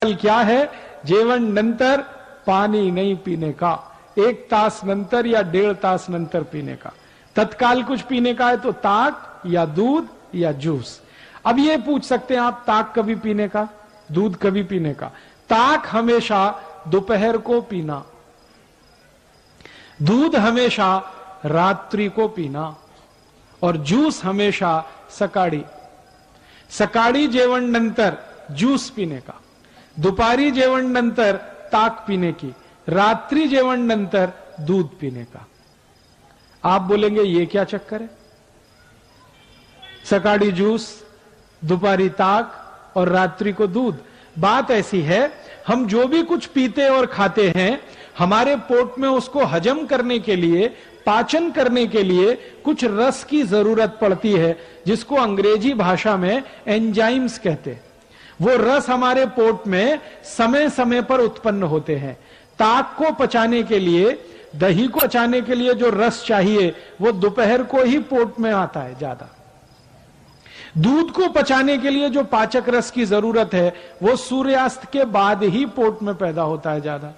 क्या है? जेवण नंतर पानी नहीं पीने का, 1 तास नंतर या 1.5 तास नंतर पीने का। तत्काल कुछ पीने का है तो ताक या दूध या जूस। अब ये पूछ सकते हैं आप, ताक कभी पीने का, दूध कभी पीने का? ताक हमेशा दोपहर को पीना, दूध हमेशा रात्रि को पीना, और जूस हमेशा सकाळी। सकाळी जेवण नंतर ज्यूस पीने का, दुपारी जेवण नंतर ताक पीने की, रात्रि जेवण नंतर दूध पीने का। आप बोलेंगे ये क्या चक्कर है? सकाळी जूस, दोपहरी ताक और रात्रि को दूध। बात ऐसी है, हम जो भी कुछ पीते और खाते हैं, हमारे पोट में उसको हजम करने के लिए, पाचन करने के लिए कुछ रस की जरूरत पड़ती है, जिसको अंग्रेजी भाषा में एंजाइम्स कहते हैं। वो रस हमारे पोट में समय समय पर उत्पन्न होते हैं। ताक को पचाने के लिए, दही को पचाने के लिए जो रस चाहिए वो दोपहर को ही पोट में आता है ज्यादा। दूध को पचाने के लिए जो पाचक रस की जरूरत है वो सूर्यास्त के बाद ही पोट में पैदा होता है ज्यादा।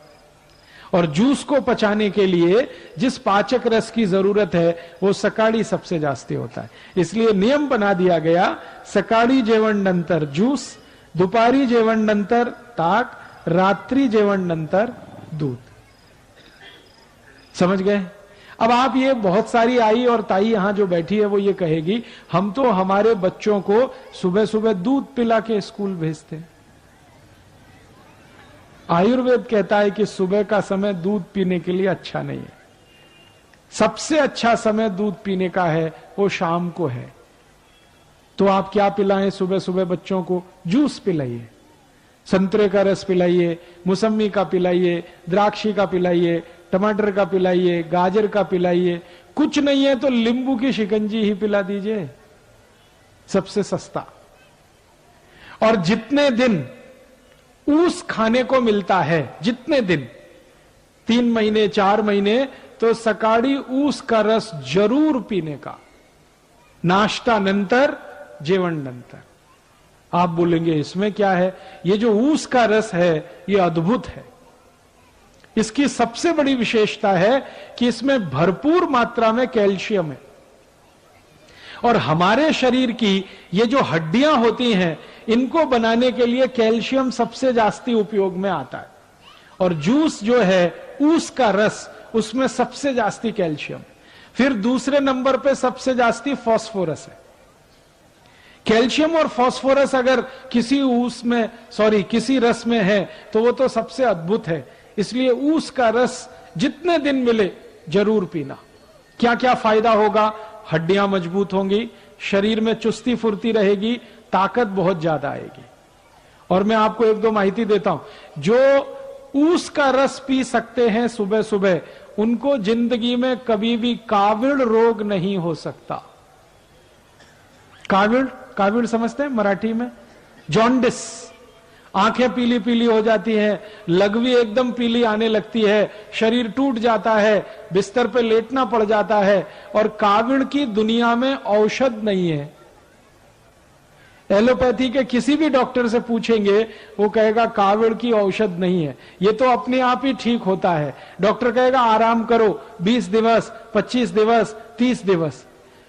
और जूस को पचाने के लिए जिस पाचक रस की जरूरत है वो सकाळी सबसे जास्ती होता है। इसलिए नियम बना दिया गया, सकाळी जेवण नंतर जूस, दुपारी जेवण नंतर ताक, रात्रि जेवण नंतर दूध। समझ गए? अब आप ये, बहुत सारी आई और ताई यहां जो बैठी है वो ये कहेगी, हम तो हमारे बच्चों को सुबह सुबह दूध पिला के स्कूल भेजते हैं। आयुर्वेद कहता है कि सुबह का समय दूध पीने के लिए अच्छा नहीं है। सबसे अच्छा समय दूध पीने का है वो शाम को है। तो आप क्या पिलाएं सुबह सुबह बच्चों को? जूस पिलाइए, संतरे का रस पिलाइए, मौसमी का पिलाइए, द्राक्षी का पिलाइए, टमाटर का पिलाइए, गाजर का पिलाइए। कुछ नहीं है तो नींबू की शिकंजी ही पिला दीजिए, सबसे सस्ता। और जितने दिन ऊस खाने को मिलता है, जितने दिन, 3 महीने 4 महीने, तो सकाळी ऊस का रस जरूर पीने का, नाश्ता नंतर, जेवण नंतर। आप बोलेंगे इसमें क्या है? ये जो ऊस का रस है ये अद्भुत है। इसकी सबसे बड़ी विशेषता है कि इसमें भरपूर मात्रा में कैल्शियम है। और हमारे शरीर की ये जो हड्डियां होती हैं, इनको बनाने के लिए कैल्शियम सबसे जास्ती उपयोग में आता है। और जूस जो है, ऊस का रस, उसमें सबसे जास्ती कैल्शियम। फिर दूसरे नंबर पे सबसे जास्ती फास्फोरस है। कैल्शियम और फास्फोरस अगर किसी किसी रस में है तो वो तो सबसे अद्भुत है। इसलिए ऊस का रस जितने दिन मिले जरूर पीना। क्या क्या फायदा होगा? हड्डियां मजबूत होंगी, शरीर में चुस्ती फुर्ती रहेगी, ताकत बहुत ज्यादा आएगी। और मैं आपको 1-2 माहिती देता हूं। जो ऊस का रस पी सकते हैं सुबह सुबह, उनको जिंदगी में कभी भी काविड़ रोग नहीं हो सकता। काविड़ समझते हैं मराठी में? जॉन्डिस, आंखें पीली पीली हो जाती हैं, लघवी एकदम पीली आने लगती है, शरीर टूट जाता है, बिस्तर पे लेटना पड़ जाता है। और काविड़ की दुनिया में औषध नहीं है। एलोपैथी के किसी भी डॉक्टर से पूछेंगे, वो कहेगा काविड़ की औषध नहीं है, ये तो अपने आप ही ठीक होता है। डॉक्टर कहेगा आराम करो 20 दिवस, 25 दिवस, 30 दिवस।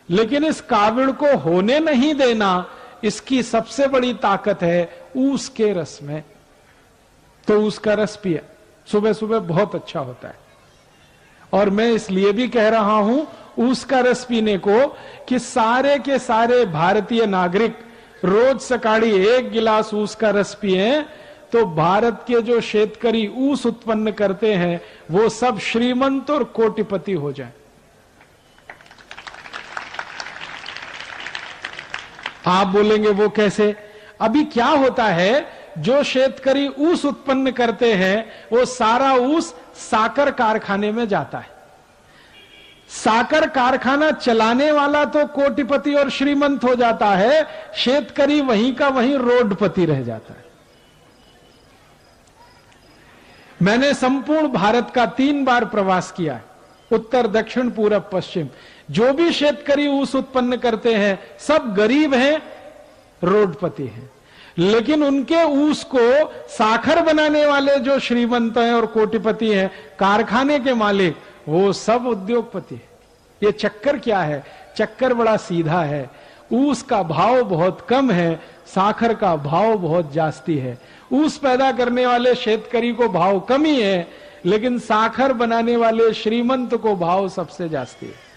लेकिन इस काविड़ को होने नहीं देना, इसकी सबसे बड़ी ताकत है ऊस के रस में। तो ऊस का रस पिए, सुबह सुबह बहुत अच्छा होता है। और मैं इसलिए भी कह रहा हूं ऊस का रस पीने को कि सारे के सारे भारतीय नागरिक रोज सकाळी 1 गिलास ऊस का रस पिए, तो भारत के जो शेतकरी ऊस उत्पन्न करते हैं वो सब श्रीमंत और कोटिपति हो जाए। आप बोलेंगे वो कैसे? अभी क्या होता है, जो शेतकरी ऊस उत्पन्न करते हैं वो सारा ऊस साकर कारखाने में जाता है। साकर कारखाना चलाने वाला तो कोटिपति और श्रीमंत हो जाता है, शेतकरी वहीं का वहीं रोडपति रह जाता है। मैंने संपूर्ण भारत का 3 बार प्रवास किया है, उत्तर, दक्षिण, पूरब, पश्चिम। जो भी शेतकरी ऊस उत्पन्न करते हैं सब गरीब हैं, रोडपति हैं। लेकिन उनके ऊस को साखर बनाने वाले जो श्रीमंत हैं और कोटिपति हैं, कारखाने के मालिक, वो सब उद्योगपति है। ये चक्कर क्या है? चक्कर बड़ा सीधा है। ऊस का भाव बहुत कम है, साखर का भाव बहुत जास्ती है। ऊस पैदा करने वाले शेतकरी को भाव कम ही है, लेकिन साखर बनाने वाले श्रीमंत को भाव सबसे जास्ती है।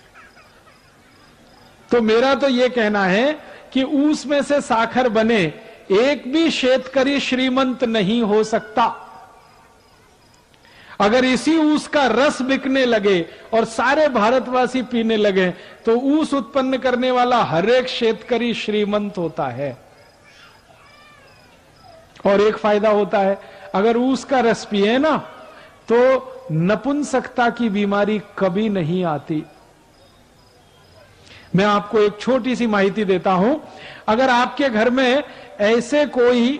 तो मेरा तो यह कहना है कि ऊस में से साखर बने, एक भी शेतकरी श्रीमंत नहीं हो सकता। अगर इसी ऊस का रस बिकने लगे और सारे भारतवासी पीने लगे, तो ऊस उत्पन्न करने वाला हर एक शेतकरी श्रीमंत होता है। और एक फायदा होता है, अगर ऊस का रस पिए ना, तो नपुंसकता की बीमारी कभी नहीं आती। मैं आपको एक छोटी सी माहिती देता हूं। अगर आपके घर में ऐसे कोई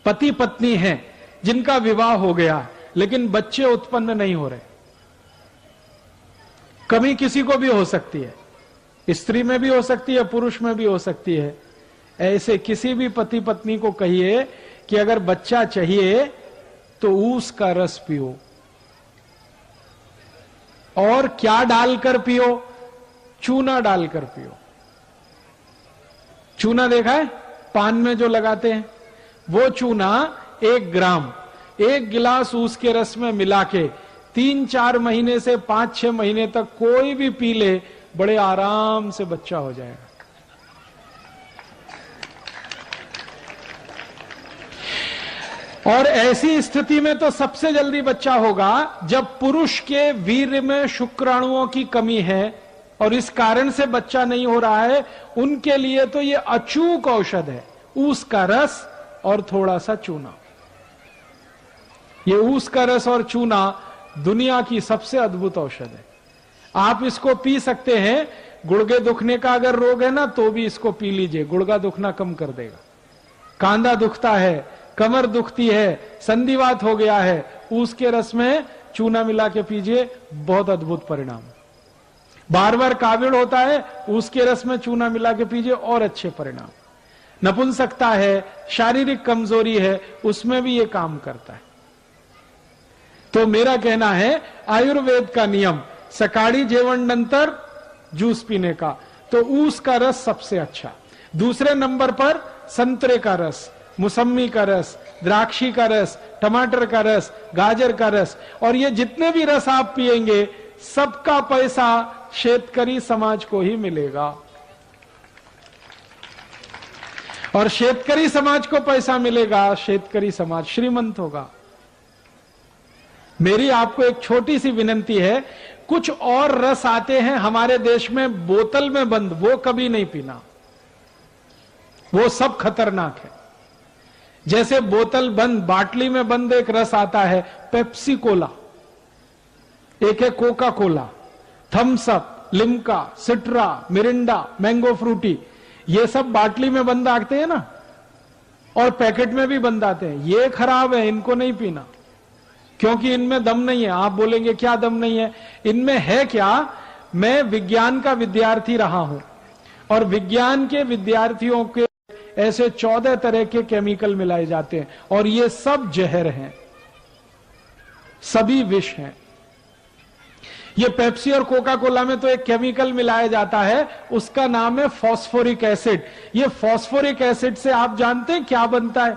पति पत्नी हैं जिनका विवाह हो गया लेकिन बच्चे उत्पन्न नहीं हो रहे, कमी किसी को भी हो सकती है, स्त्री में भी हो सकती है, पुरुष में भी हो सकती है। ऐसे किसी भी पति पत्नी को कहिए कि अगर बच्चा चाहिए तो ऊस का रस पियो। और क्या डालकर पियो? चूना डालकर पियो। चूना देखा है पान में जो लगाते हैं, वो चूना 1 ग्राम 1 गिलास ऊस के रस में मिला के 3-4 महीने से 5-6 महीने तक कोई भी पी ले, बड़े आराम से बच्चा हो जाएगा। और ऐसी स्थिति में तो सबसे जल्दी बच्चा होगा जब पुरुष के वीर्य में शुक्राणुओं की कमी है और इस कारण से बच्चा नहीं हो रहा है। उनके लिए तो ये अचूक औषध है, ऊस का रस और थोड़ा सा चूना। ये ऊस का रस और चूना दुनिया की सबसे अद्भुत औषध है। आप इसको पी सकते हैं। गुर्गे दुखने का अगर रोग है ना, तो भी इसको पी लीजिए, गुर्गा दुखना कम कर देगा। कांधा दुखता है, कमर दुखती है, संधिवात हो गया है, ऊस के रस में चूना मिला के पीजिए, बहुत अद्भुत परिणाम। बार बार काविड़ होता है, ऊस के रस में चूना मिला के पीजिए, और अच्छे परिणाम। नपुंसकता है, शारीरिक कमजोरी है, उसमें भी ये काम करता है। तो मेरा कहना है आयुर्वेद का नियम, सकाळी जेवण नंतर जूस पीने का, तो ऊस का रस सबसे अच्छा। दूसरे नंबर पर संतरे का रस, मौसमी का रस, द्राक्षी का रस, टमाटर का रस, गाजर का रस। और ये जितने भी रस आप पिएंगे, सबका पैसा शेतकरी समाज को ही मिलेगा। और शेतकरी समाज को पैसा मिलेगा, शेतकरी समाज श्रीमंत होगा। मेरी आपको एक छोटी सी विनंती है, कुछ और रस आते हैं हमारे देश में बोतल में बंद, वो कभी नहीं पीना, वो सब खतरनाक है। जैसे बोतल बंद, बाटली में बंद एक रस आता है, पेप्सी कोला, एक है Coca Cola, Thums Up, Limca, Citra, Mirinda, mango Frooti, ये सब बाटली में बंद आते हैं ना, और पैकेट में भी बंद आते हैं। ये खराब है, इनको नहीं पीना, क्योंकि इनमें दम नहीं है। आप बोलेंगे क्या दम नहीं है? इनमें है क्या? मैं विज्ञान का विद्यार्थी रहा हूं, और विज्ञान के विद्यार्थियों के ऐसे 14 तरह के केमिकल मिलाए जाते हैं, और ये सब जहर हैं, सभी विष हैं। ये पेप्सी और कोका कोला में तो एक केमिकल मिलाया जाता है, उसका नाम है फॉस्फोरिक एसिड। ये फॉस्फोरिक एसिड से आप जानते हैं क्या बनता है?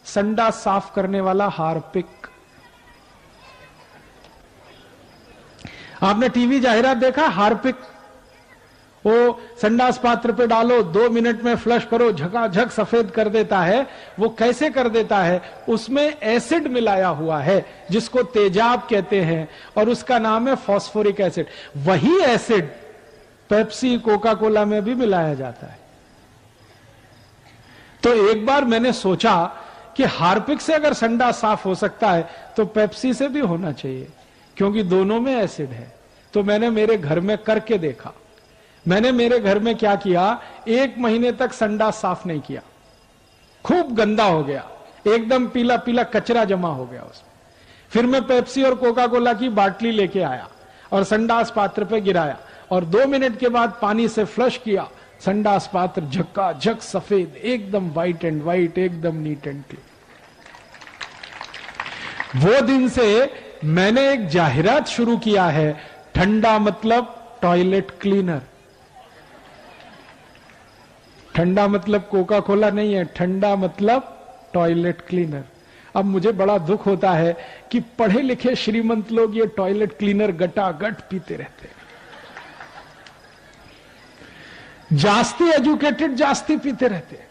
संडास साफ करने वाला हार्पिक। आपने टीवी जाहिरात देखा? हार्पिक, वो संडास पात्र पे डालो, 2 मिनट में फ्लश करो, झकाझक सफेद कर देता है। वो कैसे कर देता है? उसमें एसिड मिलाया हुआ है जिसको तेजाब कहते हैं, और उसका नाम है फॉस्फोरिक एसिड। वही एसिड पेप्सी कोका कोला में भी मिलाया जाता है। तो एक बार मैंने सोचा कि हार्पिक से अगर संडास साफ हो सकता है तो पेप्सी से भी होना चाहिए, क्योंकि दोनों में एसिड है। तो मैंने मेरे घर में करके देखा। मैंने मेरे घर में क्या किया, 1 महीने तक संडास साफ नहीं किया, खूब गंदा हो गया, एकदम पीला पीला कचरा जमा हो गया उसमें। फिर मैं पेप्सी और कोका कोला की बाटली लेके आया और संडास पात्र पे गिराया, और 2 मिनट के बाद पानी से फ्लश किया संडास पात्र झक्काझक सफेद, एकदम व्हाइट एंड व्हाइट, एकदम नीट एंड क्लीन। वो दिन से मैंने एक जाहिरात शुरू किया है, ठंडा मतलब टॉयलेट क्लीनर। ठंडा मतलब कोका कोला नहीं है, ठंडा मतलब टॉयलेट क्लीनर। अब मुझे बड़ा दुख होता है कि पढ़े लिखे श्रीमंत लोग ये टॉयलेट क्लीनर गटागट पीते रहते हैं। जास्ती एजुकेटेड जास्ती पीते रहते हैं।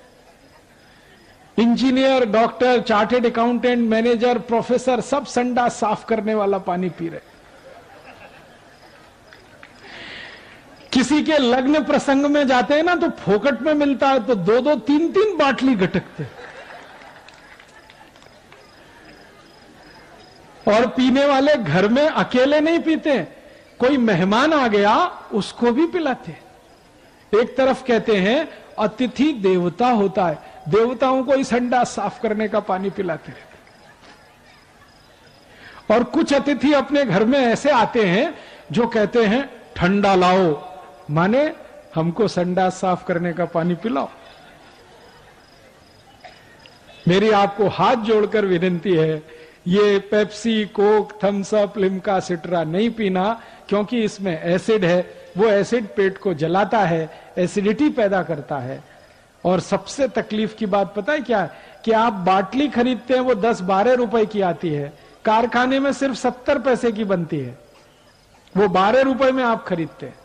Engineer, doctor, chartered accountant, manager, professor सब संडास साफ करने वाला पानी पी रहे। किसी के लग्न प्रसंग में जाते हैं ना तो फोकट में मिलता है तो 2-2, 3-3 बाटली गटकते। और पीने वाले घर में अकेले नहीं पीते, कोई मेहमान आ गया उसको भी पिलाते। एक तरफ कहते हैं अतिथि देवता होता है, देवताओं को ही संडास साफ करने का पानी पिलाते रहते। और कुछ अतिथि अपने घर में ऐसे आते हैं जो कहते हैं ठंडा लाओ, माने हमको संडास साफ करने का पानी पिलाओ। मेरी आपको हाथ जोड़कर विनती है, ये Pepsi, Coke, Thums Up, Limca, Citra नहीं पीना, क्योंकि इसमें एसिड है। वो एसिड पेट को जलाता है, एसिडिटी पैदा करता है। और सबसे तकलीफ की बात पता है क्या है? कि आप बाटली खरीदते हैं वो 10-12 रुपए की आती है, कारखाने में सिर्फ 70 पैसे की बनती है, वो 12 रुपए में आप खरीदते हैं।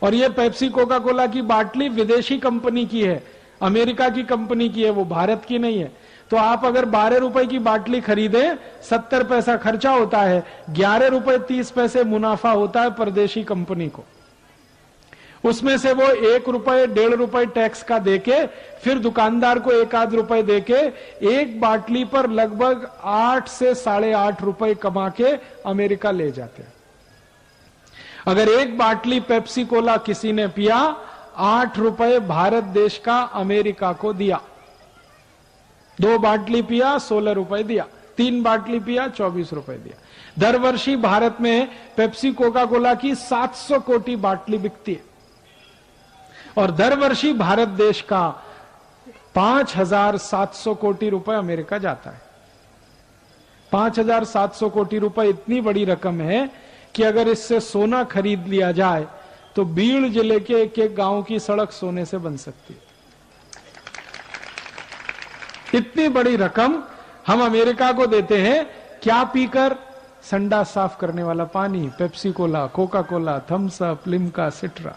और ये पेप्सी, कोका कोला की बाटली विदेशी कंपनी की है, अमेरिका की कंपनी की है, वो भारत की नहीं है। तो आप अगर 12 रुपए की बाटली खरीदें, 70 पैसा खर्चा होता है, 11 रुपए 30 पैसे मुनाफा होता है परदेशी कंपनी को। उसमें से वो 1 रुपए 1.5 रुपए टैक्स का देके, फिर दुकानदार को 1-8 रुपए देके एक बाटली पर लगभग 8 से 8.5 रुपए कमा के अमेरिका ले जाते हैं। अगर एक बाटली पेप्सी कोला किसी ने पिया, 8 रुपए भारत देश का अमेरिका को दिया। 2 बाटली पिया 16 रुपए दिया, 3 बाटली पिया 24 रुपए दिया। दर वर्षी भारत में पेप्सी, कोका कोला की 700 कोटी बाटली बिकती है। और दर वर्षी भारत देश का 5,700 कोटी रुपए अमेरिका जाता है। 5,700 कोटी रुपए इतनी बड़ी रकम है कि अगर इससे सोना खरीद लिया जाए तो बीड़ जिले के एक गांव की सड़क सोने से बन सकती है। इतनी बड़ी रकम हम अमेरिका को देते हैं, क्या पीकर? संडास साफ करने वाला पानी, Pepsi Cola, Coca Cola, Thums Up, Limca, Citra.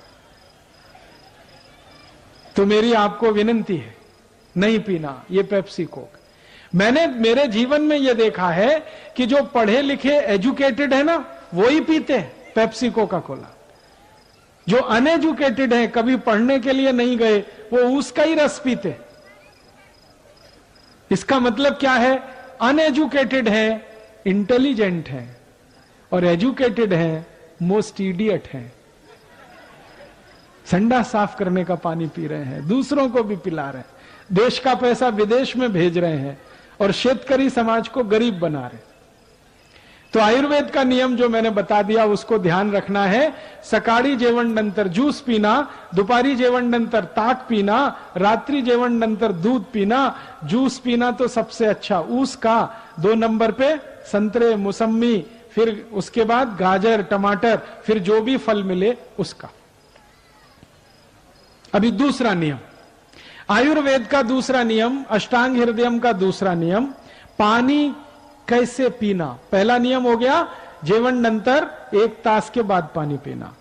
तो मेरी आपको विनती है, नहीं पीना ये पेप्सी कोक। मैंने मेरे जीवन में यह देखा है कि जो पढ़े लिखे एजुकेटेड है ना, वो ही पीते हैं पेप्सी, कोका कोला। जो अनएजुकेटेड है, कभी पढ़ने के लिए नहीं गए, वो उसका ही रस पीते। इसका मतलब क्या है? अनएजुकेटेड है इंटेलिजेंट है, और एजुकेटेड है मोस्ट इडियट है। संडास साफ करने का पानी पी रहे हैं, दूसरों को भी पिला रहे हैं, देश का पैसा विदेश में भेज रहे हैं, और शेतकरी समाज को गरीब बना रहे हैं। तो आयुर्वेद का नियम जो मैंने बता दिया उसको ध्यान रखना है। सकाळी जेवण नंतर ज्यूस पीना, दुपारी जेवण नंतर ताक पीना, रात्रि जेवण नंतर दूध पीना, जूस पीना तो सबसे अच्छा ऊस का, 2 नंबर पे संतरे, मौसमी, फिर उसके बाद गाजर, टमाटर, फिर जो भी फल मिले उसका। अभी दूसरा नियम, आयुर्वेद का दूसरा नियम, अष्टांग हृदयम का दूसरा नियम, पानी कैसे पीना। पहला नियम हो गया जेवण नंतर 1 तास के बाद पानी पीना।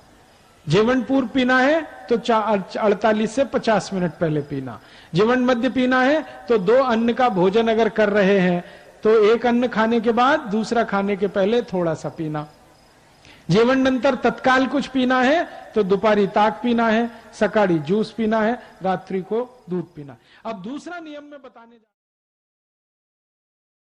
जेवण पूर्व पीना है तो 48 से 50 मिनट पहले पीना। जेवण मध्य पीना है तो 2 अन्न का भोजन अगर कर रहे हैं तो 1 अन्न खाने के बाद, दूसरा खाने के पहले थोड़ा सा पीना। जेवण नंतर तत्काल कुछ पीना है तो दोपहरी ताक पीना है, सकाळी जूस पीना है, रात्रि को दूध पीना। अब दूसरा नियम में बताने